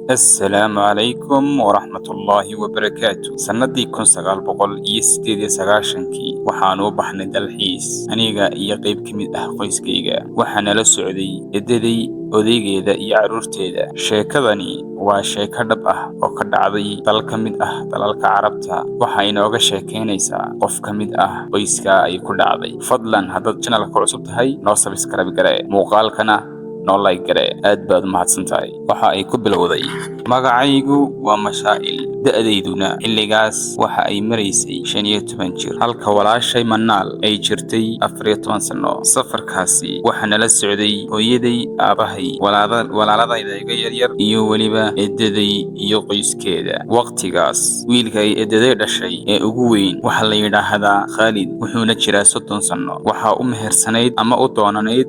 السلام عليكم ورحمة الله وبركاته. سندي كن سقال بقول يستيدي سقاشنكي وحانو بحن دالحيس أنيقا إيا قيب كميد قويسكيقا وحانا لسعودي إددي odaygeeda iyo carruurteeda. Sheekadani waa sheeko dhab ah oo ka dhacday dal ka mid ah dalalka Carabta. Waxa inooga sheekeynaysaa qof ka mid ah qoyska ay ku dhacday. Fadlan haddaad channelka cusub tahay noo subscribe garee, muuqaalkana noo like garee. Aad baad u mahadsantahay. Waxa ay ku bilowday: magacaygu waa Mashaa'il, da'dayduna xilligaas waxa ay maraysay 15 jir, halka walaashay Manaal ay jirtay 14 sano. Safarkaasi waxa nala socday hooyaday, aabahay, walaaladayda iga yaryar iyo weliba eedaday iyo qoyskeeda. Waqtigaas wiilka ay eedaday dhashay ee ugu weyn waxa la yiraahdaa Khalid, wuxuuna jiraa 30 sano. Waxa u mehersanayd ama u doonanayd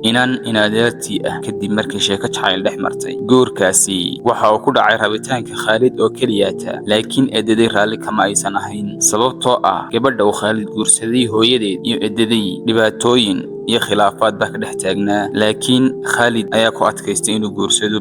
inaadeertii ah kadib markii sheeko jacayl dhex martay. Guurkaasi waxa uu ku dhacay rabitaanka Khalid oo kaliyaata, laakiin eedaday raalli kama aysan ahayn, sababtoo ah gabadha uu Khalid guursaday hooyadeed iyo eedaday dhibaatooyin iyo khilaafaad baa ka dhex taagnaa. Laakiin Khalid ayaa ku adkaystay inuu guursado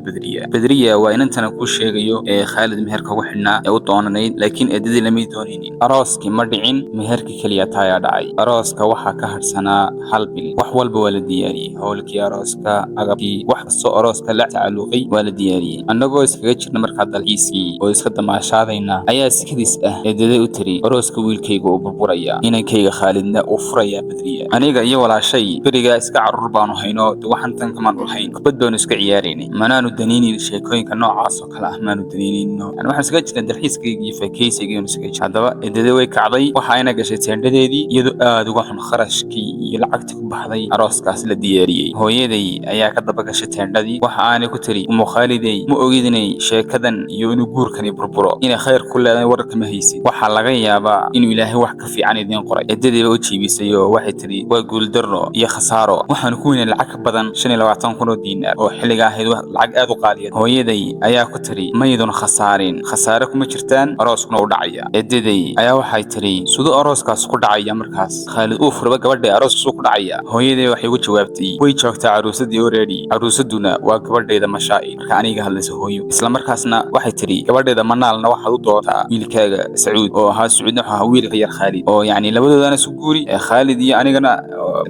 Badriya waa inantana ku sheegayo ee Khalid meherka ugu xidhnaa ee u doonanayd, laakiin eedadii lama doonaynin. Arooskii ma dhicin, meherkii kaliya ayaa dhacay. Arooska waxaa ka harsanaa hal bil. Wax walba waa la diyaariyey, howlkii arooska, agabkii, wax kastoo arooska la tacalluqay waa la diyaariyey. Annagoo iskaga jirna markaa dalxiiskii oo iska damaashaadayna ayaa si kadis ah eedaday u tiri, arooska wiilkayga uu burburaya, inankayga Khalidna uu furaya Badriya. Aniga iyo walaashay beriga iska carruur baanu hayno, waxaan tan kamaan dhulhayn, kubad baanu iska ciyaaraynay, manaanu danaynin sheekooyinka noocaas oo kale ah, maanu danaynayno. Waxaan iskaga jirnay dalxiiskayga iyo faakeysigaynu iskaga jirnay. Haddaba eedaday way kacday, waxa ayna gashay teendhadeedii iyadoo aad uga xun kharashkii iyo lacagtii ku baxday arooskaas la diyaariyey. Hooyaday ayaa ka daba gashay teendhadii, waxa aanay ku tiri, umu Khalidey, ma ogid inay sheekadan iyo inuu guurkani burburo inay khayr ku leedahay, wararka ma haysid. Waxaa laga yaabaa inuu Ilaahay wax ka fiican idiin qoray. Eedaday baa u jiibisay oo waxay tiri, waa guuldarro iyo khasaaro, waxaan ku weynay lacag ka badan 25,000 oo diinaar oo xilliga ahayd lacag aad u qaaliya. Hooyaday ayaa ku tiri, maydun khasaarin, khasaare kuma jirtaan, arooskuna u dhacaya. Eedaday ayaa waxay tiri, sidoo arooskaas ku dhacaya markaas Khalid uu furba gabadha arooska ku dhacaya. Hooyaday waxay ugu jawaabtay, way joogtaa caruusadii already, caruusaduna waa gabadheeda Mashaa'il, marka aniga hadlayso hooyo. Isla markaasna waxay tiri, gabadheeda Manaalna waxaad u dootaa wiilkaaga Sacuud oo ahaa Sacuudna waxa wiilka yar Khalid, oo yacni labadoodana isu guuri, Khalid iyo anigana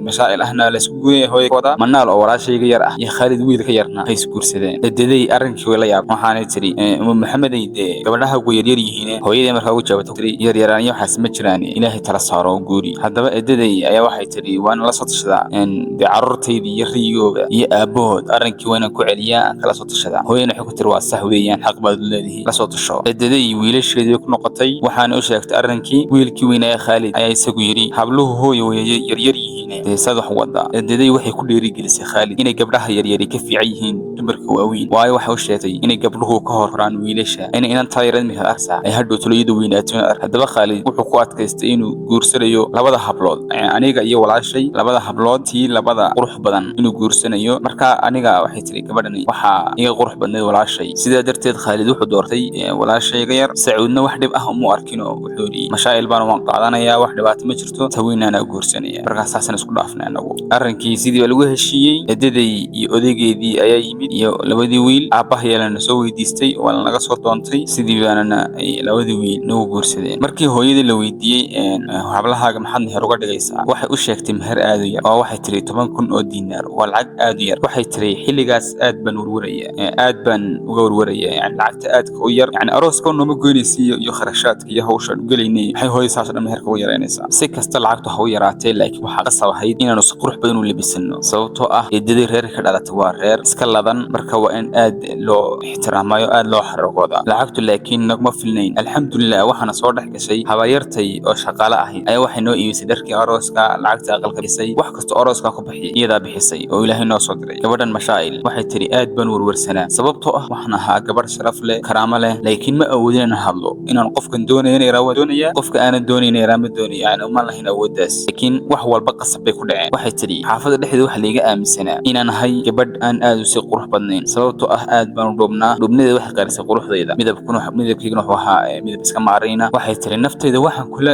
Mashaa'il ahna la isku guuriyay hooyada. Manaal oo walaashayga yar ah iyo Khalid wiilka yarna ay isku guursadeen. Eedaday arrinkii way la yaabtay, waxaanay tiri, Maxameday gabadhaha ugu yaryar yihiin. Hooyaday markaa ugu jawaabtay tiri, yaryaraan iyo waxaas ma jiraan, Ilaahay tala saaro guuri. Haddaba eedaday ayaa waxay tiri, waan la soo tashadaa carruurtaydii iyo riyooga iyo aabahood, arrinkii waa inaan ku celiyaa, aan kala soo tashadaa. Hooyadana waxay ku tiri, waa sax weeyaan, xaq baad leedahay, la soo tasho. Eedaday wiilasheedii ku noqotay, waxaana u sheegtay arrinkii. Wiilkii weynaa Khalid ayaa isagu yiri, habluhu hooyo way yaryar yihiin, deesad wax wada. Eedaday waxay ku dhiirigelisay Khalid inay gabdhaha yaryar ka fiican yihiin dumarka waaweyn, waayo waxay u sheegtay inay gabdhuhu ka horraan wiilasha, inaan taageerad mid arsa ay hadhow tuliyadu weynaato. Haddaba Khalid wuxuu ku adkaystay inuu guursanayo labada hablood, aniga iyo walaashay, labada hablood tii labada qurux badan inuu guursanayo. Marka aniga waxay tiri, gabadhani waxa iga qurux badneed walaashay, sidaa darteed Khalid wuxuu doortay walaashayga yar. Sacuudna wax dhib ah uma arkin oo wuxuu yiri, Mashaa'il baan waan qaadanayaa, wax dhibaato ma jirto, taweenana guursanaya. Markaas saasana isku dhaafnay anagu. Arrinkii sidii lagu heshiiyey, eedaday iyo odaygeedii ayaa yimid iyo labadii wiil. Aabaha yeelana soo weydiistay oo laga soo doontay, sidii baana labadii wiil nagu guursadeen. Markii hooyadii la weydiiyey, hablahaaga maxaad meher uga dhigaysaa, waxay u sheegtay meher aad u yar, oo waxay tiri 10,000 oo diinaar, waa lacag aad u yar. Waxay tiri, xilligaas aad baan uga warwaraya, yani lacagta aadka u yar, yani arooska nooma goynaysiiyo iyo kharashaadka iyo hawsha u gelaynay, maxay hooyada saas dhan meherka uga yaraynaysaa. Si kasta lacagtu ha u yaraatee, laakiin waxaa qasab ahayd inaanu si qurux badan u labisano, sababtoo ah eedaday reerka ka dhalatay waa reer iska ladan, marka waa in aad loo ixtiraamayo, aad loo xaragooda. Lacagtu laakiin naguma filnayn. Alxamdulillah, waxaana soo dhex gashay habayartay oo shaqaale ahayd ayaa waxay noo iibisay dharkii arooska, lacagta aqalka bixisay, wax kasta arooska ku bixiyay iyadaa bixisay oo Ilaahay noo soo diray. Gabadhan Mashaa'il waxay tiri, aad baan warwarsanaa, sababtoo ah waxaan ahaa gabadh sharaf leh, karaamo leh, laakiin ma awoodin inaan hadlo, inaan qofkan doonaya inay raawad doonaya, qofka aanan doonayn inay raama doonaya, yani uma lahayn awooddaas. Laakiin wax walba walba qasab bay ku dhaceen. Waxay tidhi xaafadda dhexdeeda waxa layga aaminsanaa inaan ahay gabadh aan aad u sii qurux badnayn, sababtoo ah aad baan u dhoobnaa, dhoobnadeeda waxay qarisay quruxdayda, midabkayguna wuxuu ahaa midab iska maarayna. Waxay tidhi naftayda waxaan kula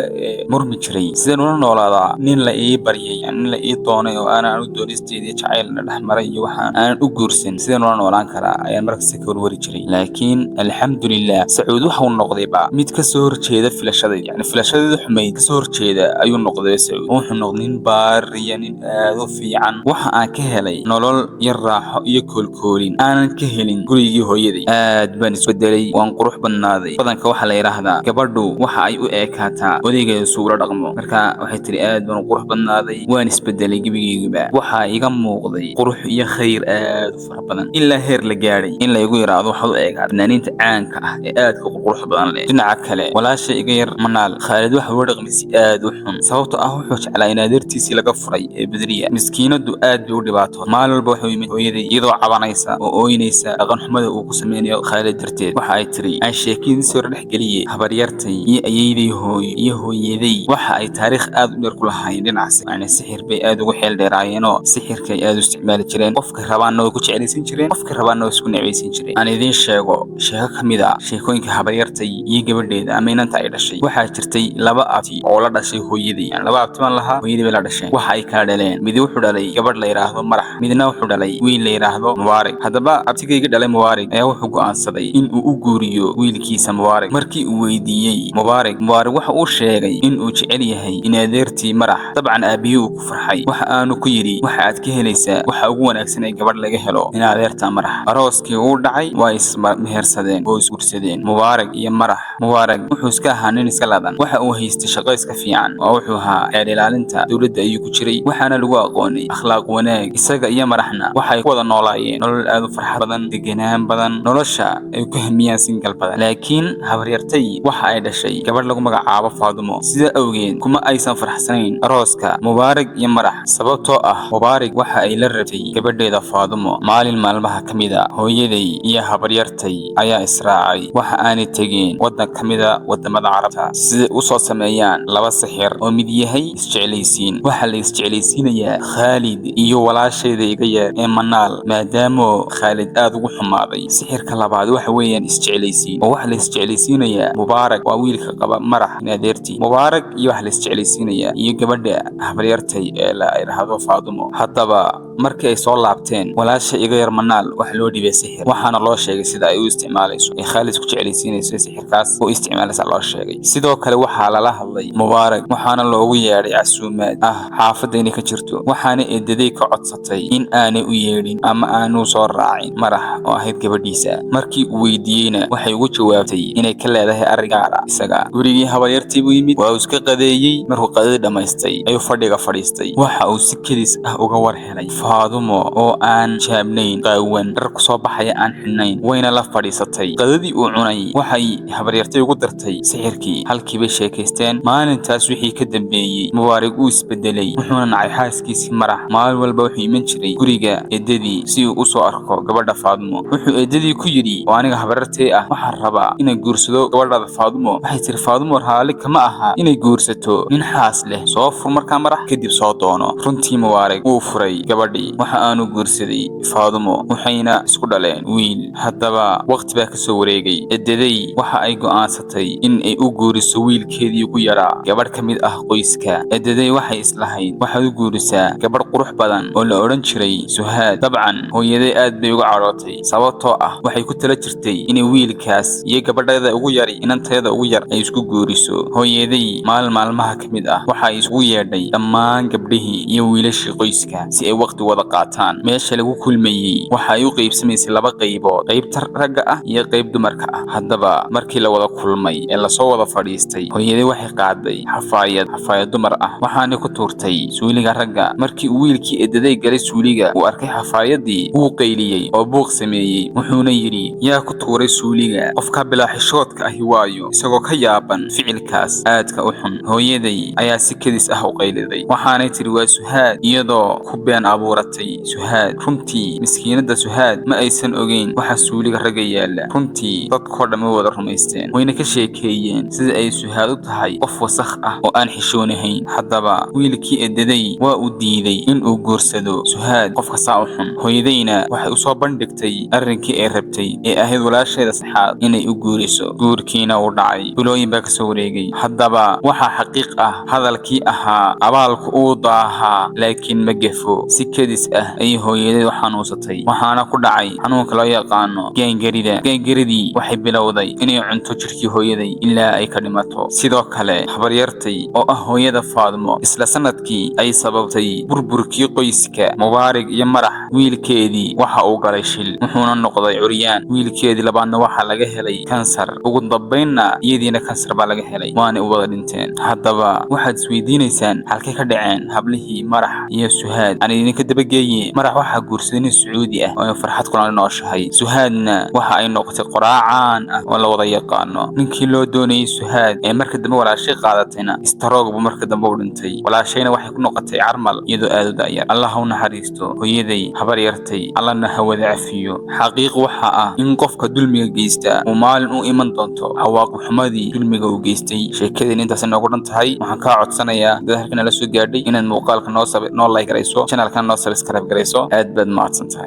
murmi jiray sideen ula noolaadaa nin la ii baryay, nin la ii doonay oo aanan u doonisteedii jacaylna dhex maray iyo waxaan aanan u guursan, sideen ula noolaan karaa ayaan markasta ka warwari jiray. laakiin alxamdulilah Sacuud waxa uu noqdayba mid ka soo horjeeda filashadayda, yani filashadeeda xumayd ka soo horjeeda ayuu noqday Sacuud. wuxuu noqday nin baariya, nin aad u fiican. waxa aan ka helay nolol iyo raaxo iyo koolkoolin aanan ka helin gurigii hooyaday. aad baan isbedelay, waan qurux badnaaday. badanka waxaa la yidhaahdaa gabadhu waxa ay u eekaataa odaygeeda suu ula dhaqmo. marka waxay tidhi aad baan u qurux badnaaday, waan isbedelay gebigeyguba. waxaa iga muuqday qurux iyo khayr aad u fara badan, ilaa heer la gaadhay in laygu yidhaahdo waxaad u eegaata fanaaniinta caanka ah ee aadka qurux badan leh. dhinaca kale walaasha iga yar Manaal, Khaalid waxa uu dhaqmisay aad u xun, sababtoo ah wuxuu jeclaa in adeertiisii laga furay ee Badriya. miskiinadu aad bay u dhibaatoon. maalin walba wuxuu yimid hooyaday iyadoo cabanaysa oo ooynaysa dhaqan xumada uu ku sameynayo Khaalid darteed. waxa ay tidhi aan sheekadiisii hore dhex geliyey habaryartay iyo ayeeyday hooyo iyo hooyaday waxa ay taariikh aad u dheer ku lahaayeen dhinacaas, yani sixir bay aad ugu xeel dheeraayeenoo sixirka ay aad u isticmaali jireen. qofka rabaanna way ku jeclaysan jireen, qofka rabaanna way isku necbaysan jireen. aan idiin sheego sheeko ka mid ah sheekooyinka habaryartay iyo gabadheeda ama inanta ay dhashay. waxaa jirtay laba abti oo la dhashay hooyaday, yani laba abti baan lahaa, hooyadii bay la dhasheen. waxa ay kala dhaleen, mid wuxuu dhalay gabadh la yidhaahdo Marax, midna wuxuu dhalay wiil la yidhaahdo Mubaarak. haddaba abtigayga dhalay Mubaarak ayaa wuxuu go'aansaday in uu u guuriyo wiilkiisa Mubaarak. markii uu weydiiyey Mubaarak waxa uu sheegay in uu jecel yahay in adeertii Marax. dabcan aabihii uu ku farxay, waxa aanu ku yidhi waxa aad ka helaysaa waxa ugu wanaagsan ee gabadh laga helo in adeerta Marax. arooskii uu dhacay, waa ismehersadeen oo isguursadeen Mubaarak iyo Marax. Mubaarak wuxuu iska ahaa nin iska ladan, waxa uu haystay shaqo iska fiican oo wuxuu ahaa xeer ilaalinta dowladda ayuu ku jiray, waxaana lagu aqoonay akhlaaq wanaag. isaga iyo Maraxna waxay ku wada noolaayeen nolol aad u farxad badan, deganaan badan, nolosha ay ku hamiyaan singal badan. laakiin habaryartay waxa ay dhashay gabadh lagu magacaabo Faadumo, sida awgeed kuma aysan faraxsanayn arooska Mubaarak iyo Marax, sababtoo ah Mubaarak waxa ay la rabtay gabadheeda Faadumo. maalin maalmaha ka mid ah hooyaday iyo habaryartay ayaa israacay, waxa aanay tegeen waddan ka mid ah wadamada Carabta si u soo sameeyaan laba sixir oo mid yahay isjeclaysiin. waxaa la isjeclaysiinayaa Khaalid iyo walaashayda iga yar ee Manaal, maadaama Khaalid aad ugu xumaaday. sixirka labaad waxa weeyaan isjeclaysiin, oo waxa la isjeclaysiinayaa Mubaarak waa wiilka qaba Marax in adeertii. Mubaarak iyo waxa la isjeclaysiinayaa iyo gabadha habaryartay ee la yiraahdo Faadumo. haddaba markii ay soo laabteen, walaasha iga yar Manaal waxa loo dhibay sixir, waxaana loo sheegay sida ay u isticmaalayso ee Khaalid ku jeclaysiinayso sixirkaas oo isticmaalaysa loo sheegay. sidoo kale waxaa lala hadlay Mubaarak, waxaana loogu yeedhay casuumaad ah xaafadda inay ka jirto, waxaana eedaday ka codsatay in aanay u yeedhin ama aanu soo raacin Marax oo ahayd gabadhiisa. markii uu weydiiyeyna waxay ugu jawaabtay inay ka leedahay arrin gaar ah isaga. gurigii habaryartii buu yimid, waa uu iska qadeeyey. markuu qadadii dhammaystay ayuu fadhiga fadhiistay. waxa uu si kedis ah uga war helay Faadumo oo aan jaabnayn, qaawan, dhar ku soo baxaya aan xidhnayn, wayna la fadhiisatay. qadadii uu cunay waxay habaryartay ugu dartay sixirkii. halkii bay sheekaysteen. maalintaas wixii ka dambeeyey Mubaarak uu isbedelay, wuxuuna nacay xaaskiisii Marax. maalin walba wuxuu iman jiray guriga eedadii si uu u soo arko gabadha Faadumo. wuxuu eedadii ku yidhi oo aniga habaryartay ah waxaan rabaa inaan guursado gabadhaada Faadumo. waxay tiri Faadumo raalli kama aha inay guursato nin xaas leh, soo fur markaa Marax kadib soo doono. runtii Mubaarak wuu furay gabadhii, waxa aanu guursaday Faadumo, waxayna isku dhaleen wiil. haddaba waqti baa ka soo wareegay. eedaday waxa ay go'aansatay in ay u guuriso wiilkeedii ugu yaraa gabadh ka mid ah qoyska. eedaday waxay islahayd waxaad u guurisaa gabadh qurux badan oo la odhan jiray Suhaad. dabcan hooyaday aad bay uga cadhootay, sababtoo ah waxay ku tala jirtay inay wiilkaas iyo gabadheeda ugu yari inanteeda ugu yar ay isku guuriso. hooyaday maalmaha ka mid ah waxa ay isugu yeedhay dhammaan gabdhihii iyo wiilashii qoyska si ay waqti wada qaataan. meesha lagu kulmayey waxa ay u qaybsamaysay laba qaybood, qaybta ragga ah iyo qayb dumarka ah. haddaba markii la wada kulmay ee lasoo wada fadhiistay, hooyaday waxay qaaday xafaayad dumar ah, waxaana ku tuurtay suuliga ragga. markii uu wiilkii eedaday galay suuliga, uu arkay xafaayadii, wuu qayliyey oo buuq sameeyey, wuxuuna yidhi yaa ku tuuray suuliga? qofka bilaaxishoodka ahi waayo, isagoo ka yaaban ficilkaas aadka u xun. hooyaday ayaa si kedis ah u qayliday, waxaanay tiri waa Suhaad, iyadoo ku been abuuratay Suhaad. runtii miskiinada Suhaad ma aysan ogeyn waxa suuliga ragga yaala. runtii dadkoo dhamma wada rumaysteen, wayna ka sheekeeyeen sida ay Suhaad u tahay qof wasakh ah oo aan xishoonahayn. haddaba wiilkii eedaday waa uu diiday in uu guursado Suhaad qofka saa u xun. Hooyadayna waxay u soo bandhigtay arrinkii ay rabtay ee ahayd walaasheeda saxaad inay u guuriso. Guurkiina uu dhacay. Bilooyin baa ka soo wareegay. Haddaba waxaa xaqiiq ah hadalkii ahaa abaalku uu daahaa laakiin ma gefo. Si kedis ah ayay hooyadeed u xanuunsatay, waxaana ku dhacay xanuunka loo yaqaano gaangarida. Gaangaridii waxay bilowday inay cunto jirkii hooyaday ilaa ay ka dhimato. Sidoo kale habaryartay oo ah hooyada Faadmo isla sanadkii ay sababtay burburkii qoyska Mubaarak iyo Marax wiilkeedii waxa uu galay shil wuxuuna noqday curyaan. Wiilkeedii labaadna waxaa laga helay kansar, ugu dambeynna iyadiina kansar baa laga helay, waana u wada dhinteen. Haddaba waxaad isweydiinaysaan halkay ka dhaceen hablihii Marax iyo Suhaad? aan idinka dabageeye. Marax waxaa guursaday nin Sacuudi ah oo farxad kula nooshahay. Suhaadna waxa ay noqotay qoraacaan ah oo la wada yaqaano. ninkii loo doonayay Suhaad ee marka dambe walaashay qaadatayna istaroog buu marka dambe u dhintay. walaashayna waxay ku noqotay carmal iyadoo aad u da'yar. Allah ha u naxariisto hooyaday habaryartay, Allahna ha wada cafiyo. xaqiiq waxa ah in qofka dulmiga geysta uu maalin u iman doonto cawaaqib xumadii dulmiga uu geystay. sheekadeen intaas noogu dhan tahay. waxaan ka codsanayaa dad halkan la soo gaadhay inaad muuqaalka noo like garayso, channelkan noo subscribe garayso. aad baad mahadsantahay.